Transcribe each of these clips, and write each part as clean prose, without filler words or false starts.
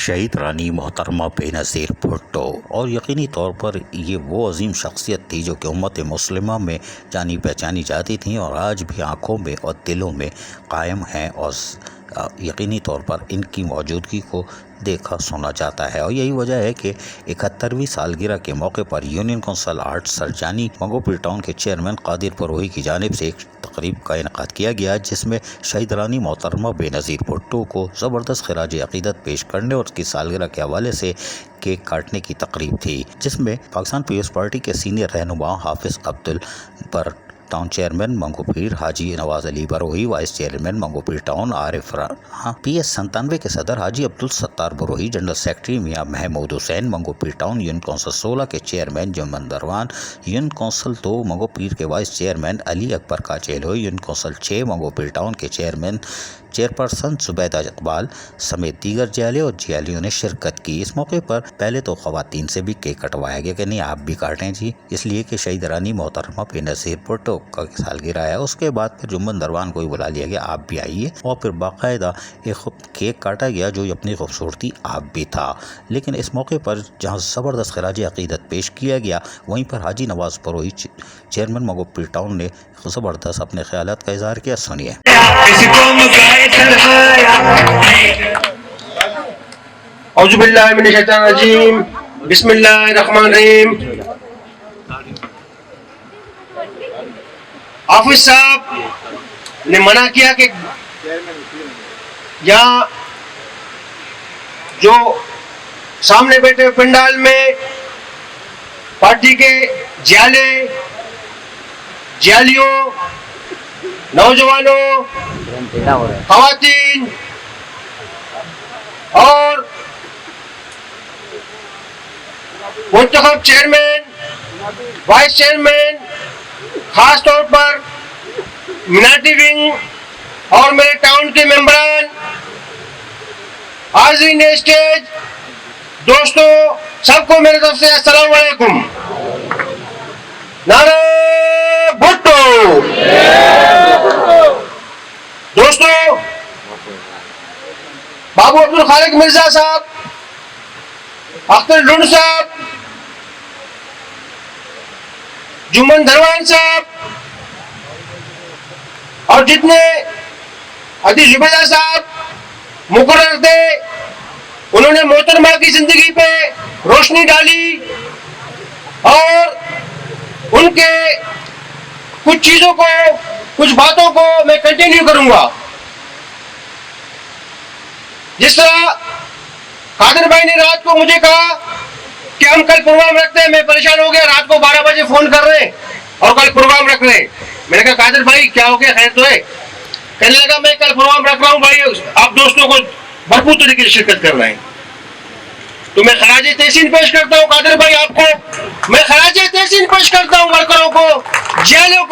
शहीद रानी मोहतरमा बेनज़ीर भुट्टो। और यकीनी तौर पर ये वो अजीम शख्सियत थी जो कि उम्मत मुस्लिमा में जानी पहचानी जाती थी और आज भी आँखों में और दिलों में कायम हैं और यकीनी तौर पर इनकी मौजूदगी को देखा सुना जाता है। और यही वजह है कि 71वीं सालगिरह के मौके पर union council art Sarjani Manghopir town के चेयरमैन कादिर परोही की जानिब से एक तकरीब का इनेकाद किया गया, जिसमें शहीद रानी मोहतरमा बेनज़ीर भुट्टो को ज़बरदस्त खिराज अक़ीदत पेश करने और उसकी सालगिरह के हवाले से केक काटने की तकरीब थी, जिसमें पाकिस्तान पीपल्स पार्टी के सीनियर रहनुमा Hafiz Abdul Bar, town chairman Mangopir Haji Nawaz Ali Brohi, vice chairman Mangopir town Arif Rana, PS 97 के सदर Haji Abdul Sattar Brohi, general secretary Mian Mahmood Hussain, Mangopir town union council 16 के chairman Jumman Darwan, union council 2 Mangopir के vice chairman Ali Akbar Kacheloi, union council 6 Mangopir town के चेयरपर्सन जुबैदा इकबाल समेत दीगर जियाले और जियालियों ने शिरकत की। इस मौके पर पहले तो ख़वातीन से भी केक कटवाया गया कि नहीं आप भी काटें जी, इसलिए कि शहीद रानी मोहतरमा बेनज़ीर भुट्टो का सालगिरह है। उसके बाद फिर जुम्मन दरवान को भी बुला लिया गया, आप भी आइए, और फिर बाकायदा एक केक काटा गया जो अपनी खूबसूरती आप भी था। लेकिन इस मौके पर जहाँ ज़बरदस्त खिराज अक़ीदत पेश किया गया, वहीं पर हाजी नवाज बरोही चेयरमैन मंगोपीर टाउन ने ज़बरदस्त अपने ख्यालात का इज़हार किया। सुनिए। औज़ुबिल्लाहिमिनश्शैतानिर्रजीम, बिस्मिल्लाहिर्रहमानिर्रहीम। हाफिज साहब ने मना किया कि यहाँ जो सामने बैठे पंडाल में पार्टी के जियालियों, नौजवानों, खवातीन और मुंतखब चेयरमैन, वाइस चेयरमैन, खास तौर पर मिनाटी विंग और मेरे टाउन के मेंबरान, हाज़रीन स्टेज, दोस्तों, सबको मेरे तरफ से अस्सलाम वालेकुम। नारे भुट्टो। दोस्तों, बाबू अब्दुल खालिक मिर्जा साहब, अख्तर लुंड साहब, जुम्मन दरवान साहब और जितने अदी जुबैदा साहब मुकर्रर थे, उन्होंने मोहतरमा की जिंदगी पे रोशनी डाली और उनके कुछ चीजों को, कुछ बातों को मैं कंटिन्यू करूंगा। जिस तरह कादिर भाई ने रात को मुझे कहा कि हम कल प्रोग्राम रखते हैं, मैं परेशान हो गया, रात को 12 बजे फोन कर रहे हैं और कल प्रोग्राम रख रहे हैं। मैंने कहा कादिर भाई क्या हो गया, खैर तो है? कहने लगा मैं कल प्रोग्राम रख रहा हूँ भाई, आप दोस्तों को भरपूर तरीके से शिरकत कर रहे हैं, तो मैं खराजे तहसीन पेश करता हूँ कादिर भाई आपको, मैं खराजे तहसीन पेश करता हूँ वर्करों को, जियालियों को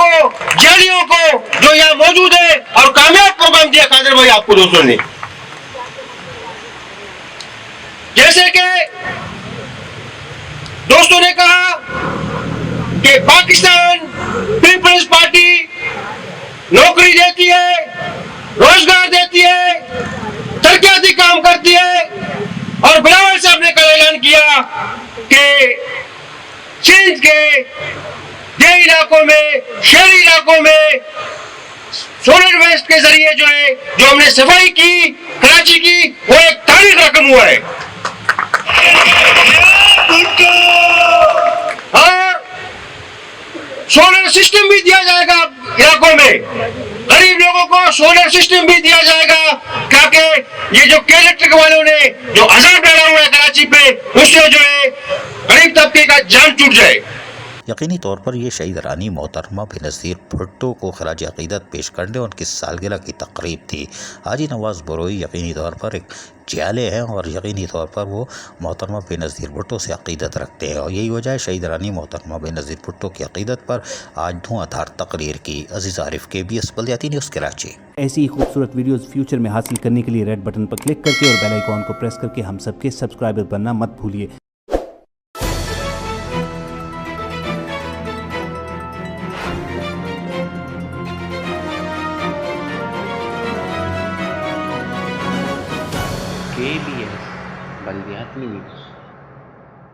जो यहाँ मौजूद है और कामयाब प्रोग्राम दिया कादिर भाई आपको दोस्तों ने। जैसे कि दोस्तों ने कहा कि पाकिस्तान पीपल्स पार्टी नौकरी देती है, रोजगार देती है, तरक्याती काम करती है, और बिलावल साहब ने कल ऐलान किया कि सिंध के देही इलाकों में, शहरी इलाकों में सोलर वेस्ट के जरिए जो है, जो हमने सफाई की कराची की, वो एक तारीख रकम हुआ है। और सोलर सिस्टम भी दिया जाएगा इलाकों में, गरीब लोगों को सोलर सिस्टम भी दिया जाएगा, ताकि ये जो के इलेक्ट्रिक वालों ने जो अजाब डाला हुआ है कराची पे, उससे जो है गरीब तबके का जान छूट जाए। यकीनी तौर पर यह शहीद रानी मोहतरमा बेनज़ीर भुट्टो को खराज अक़ीदत पेश करने और उनकी सालगिरह की तकरीब थी। हाजी नवाज बरोही यकीनी तौर पर एक जियाले हैं और यकीनी तौर पर वो मोहतरमा बेनज़ीर भुट्टो से अक़ीदत रखते हैं, और यही वजह है शहीद रानी मोहतरमा बेनज़ीर भुट्टो की अक़ीदत पर आज धुआंधार तकरीर की। अज़ीज़ आरिफ, KBS बल्दियाती न्यूज़ कराची। ऐसी ही खूबसूरत वीडियोस फ्यूचर में हासिल करने के लिए रेड बटन पर क्लिक करके और बेल आइकॉन को प्रेस करके हम सबके सब्सक्राइबर बनना मत भूलिए। KBS बल्दियात में